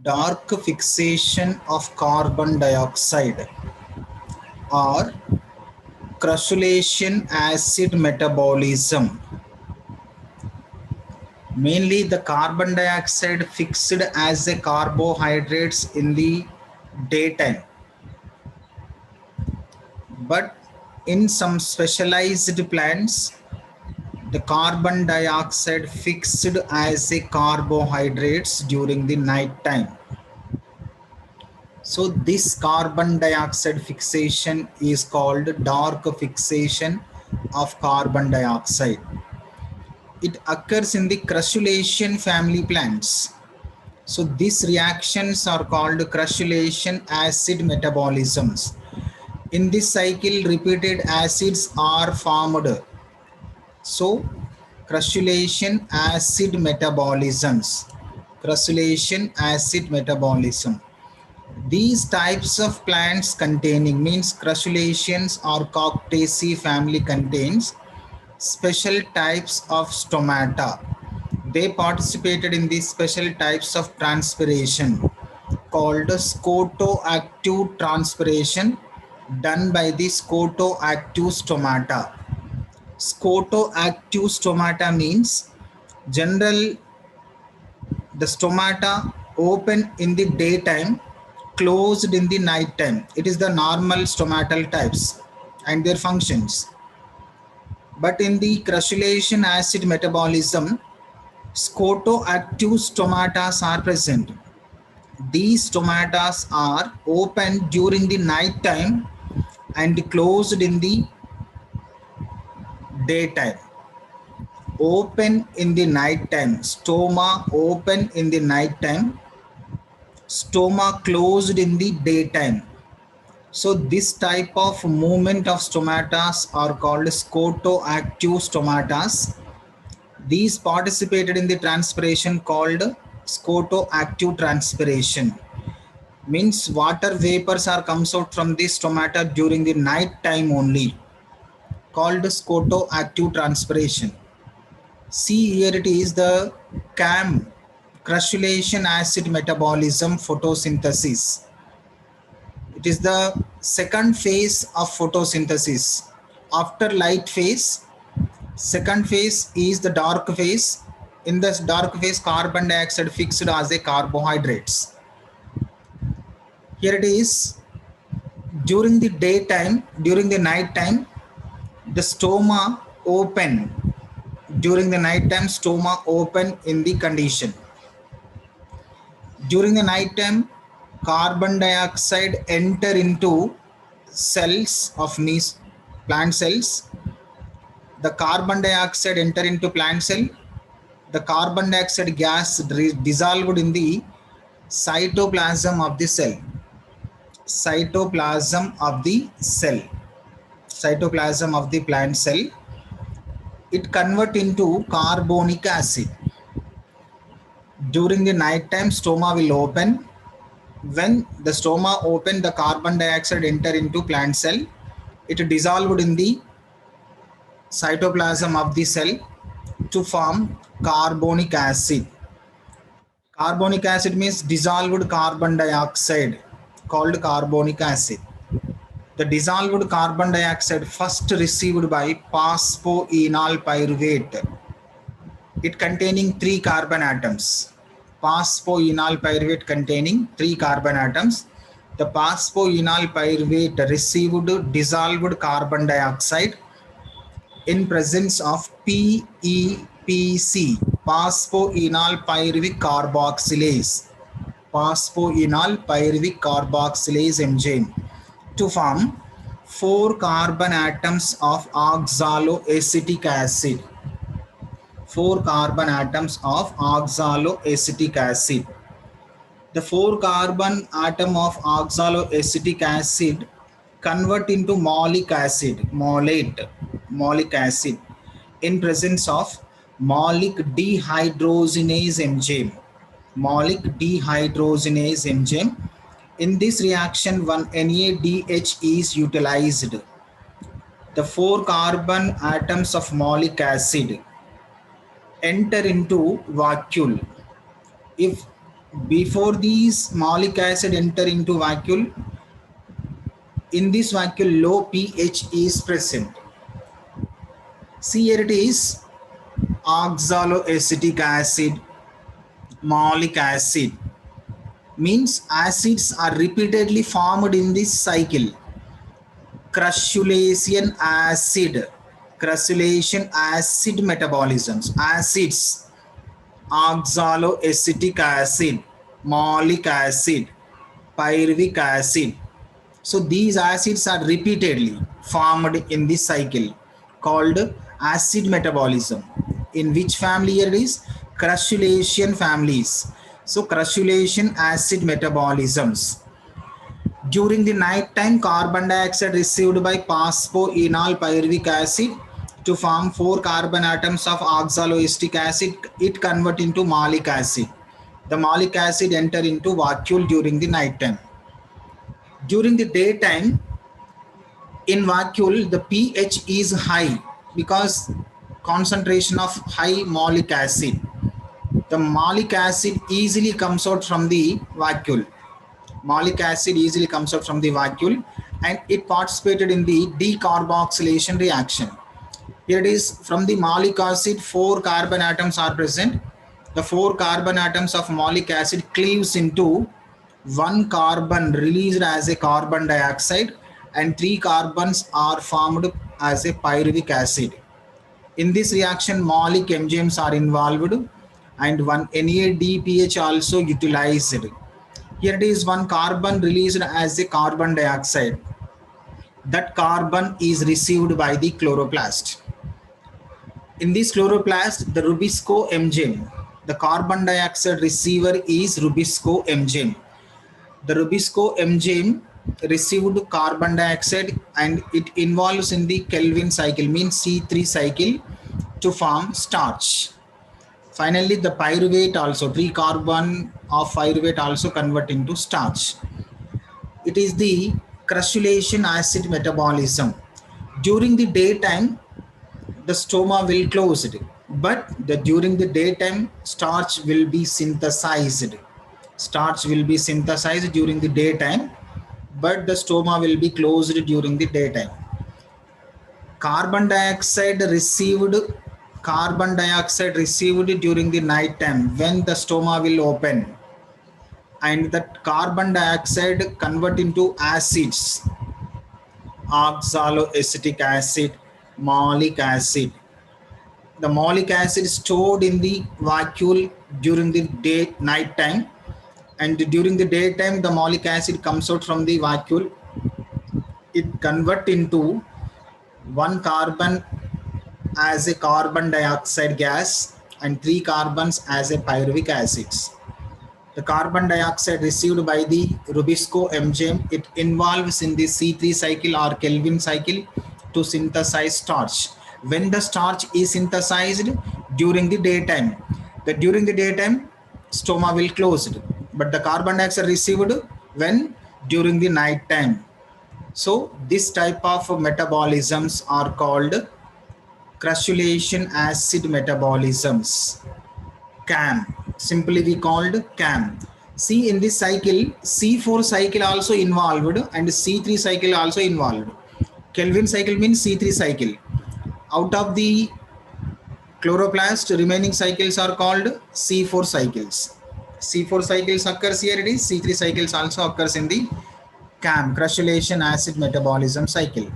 dark fixation of carbon dioxide or crushulation acid metabolism. Mainly the carbon dioxide fixed as a carbohydrates in the daytime, but in some specialized plants the carbon dioxide fixed as a carbohydrates during the night time. So this carbon dioxide fixation is called dark fixation of carbon dioxide. It occurs in the crushulation family plants. So these reactions are called crushulation acid metabolisms. In this cycle, repeated acids are formed. So crushulation acid metabolisms. Crushulation acid metabolism. These types of plants containing means crushulations or Coctaceae family contains special types of stomata. They participated in these special types of transpiration called scotoactive transpiration done by the scotoactive stomata. Scotoactive stomata means general the stomata open in the daytime, closed in the night time. It is the normal stomatal types and their functions. But in the crushulation acid metabolism, scotoactive stomatas are present. These stomatas are open during the night time and closed in the daytime. Open in the night time, stoma open in the night time, stoma closed in the daytime. So this type of movement of stomatas are called scotoactive stomatas. These participated in the transpiration called scotoactive transpiration. Means water vapors are comes out from the stomata during the night time only, called scotoactive transpiration. See here it is the CAM, crushulation acid metabolism photosynthesis. It is the second phase of photosynthesis. After light phase, second phase is the dark phase. In this dark phase, carbon dioxide fixed as a carbohydrates. Here it is during the daytime, during the night time, the stoma open. During the night time, stoma open in the condition. During the night time, carbon dioxide enter into cells of these plant cells. The carbon dioxide enter into plant cell. The carbon dioxide gas dissolved in the cytoplasm of the cell. Cytoplasm of the cell. Cytoplasm of the plant cell. It convert into carbonic acid. During the night time, stoma will open. When the stoma open, the carbon dioxide enter into plant cell. It dissolved in the cytoplasm of the cell to form carbonic acid. Carbonic acid means dissolved carbon dioxide called carbonic acid. The dissolved carbon dioxide first received by phosphoenol pyruvate. It containing 3 carbon atoms. Phosphoenol pyruvate containing 3 carbon atoms. The phosphoenol pyruvate received dissolved carbon dioxide in presence of PEPC, phosphoenol pyruvic carboxylase, phosphoenol pyruvic carboxylase enzyme, to form 4 carbon atoms of oxaloacetic acid. 4 carbon atoms of oxaloacetic acid. The 4 carbon atom of oxaloacetic acid convert into malic acid, malic acid in presence of malic dehydrogenase enzyme. Malic dehydrogenase enzyme. In this reaction, one NADH is utilized. The 4 carbon atoms of malic acid enter into vacuole. If Before these malic acid enter into vacuole, in this vacuole low pH is present. See here it is oxaloacetic acid, malic acid, means acids are repeatedly formed in this cycle. Crushulation acid, crushulation acid metabolisms, acids, oxaloacetic acid, malic acid, pyruvic acid. So these acids are repeatedly formed in this cycle called acid metabolism. In which family it is? Crushulation families. So crushulation acid metabolisms. During the night time, carbon dioxide received by phosphoenol pyruvic acid to form 4 carbon atoms of oxaloacetic acid, it convert into malic acid. The malic acid enter into vacuole during the night time. During the daytime, in vacuole, the pH is high because concentration of high malic acid. The malic acid easily comes out from the vacuole. Malic acid easily comes out from the vacuole and it participated in the decarboxylation reaction. Here it is, from the malic acid 4 carbon atoms are present. The 4 carbon atoms of malic acid cleaves into 1 carbon released as a carbon dioxide and 3 carbons are formed as a pyruvic acid. In this reaction, malic enzymes are involved and one NADPH also utilized. Here it is, 1 carbon released as a carbon dioxide. That carbon is received by the chloroplast. In this chloroplast, the Rubisco enzyme, the carbon dioxide receiver is Rubisco enzyme. The Rubisco enzyme received carbon dioxide and it involves in the Kelvin cycle, means C3 cycle, to form starch. Finally, the pyruvate also, 3 carbon of pyruvate also convert into starch. It is the crushulation acid metabolism. During the daytime, the stoma will close it, but during the daytime, starch will be synthesized. Starch will be synthesized during the daytime, but the stoma will be closed during the daytime. Carbon dioxide received during the night time when the stoma will open, and that carbon dioxide convert into acids, oxaloacetic acid, malic acid. The malic acid stored in the vacuole during the night time, and during the daytime the malic acid comes out from the vacuole. It convert into 1 carbon as a carbon dioxide gas and 3 carbons as a pyruvic acids. The carbon dioxide received by the Rubisco enzyme, it involves in the C3 cycle or Kelvin cycle to synthesize starch. When the starch is synthesized during the daytime, stoma will closed, but the carbon dioxide received when? During the night time. So this type of metabolisms are called crushulation acid metabolisms, CAM. Simply we called CAM. See, in this cycle, C4 cycle also involved and C3 cycle also involved. Kelvin cycle means C3 cycle. Out of the chloroplast, remaining cycles are called C4 cycles. C4 cycles occurs here, it is C3 cycles also occurs in the CAM, crushulation acid metabolism cycle.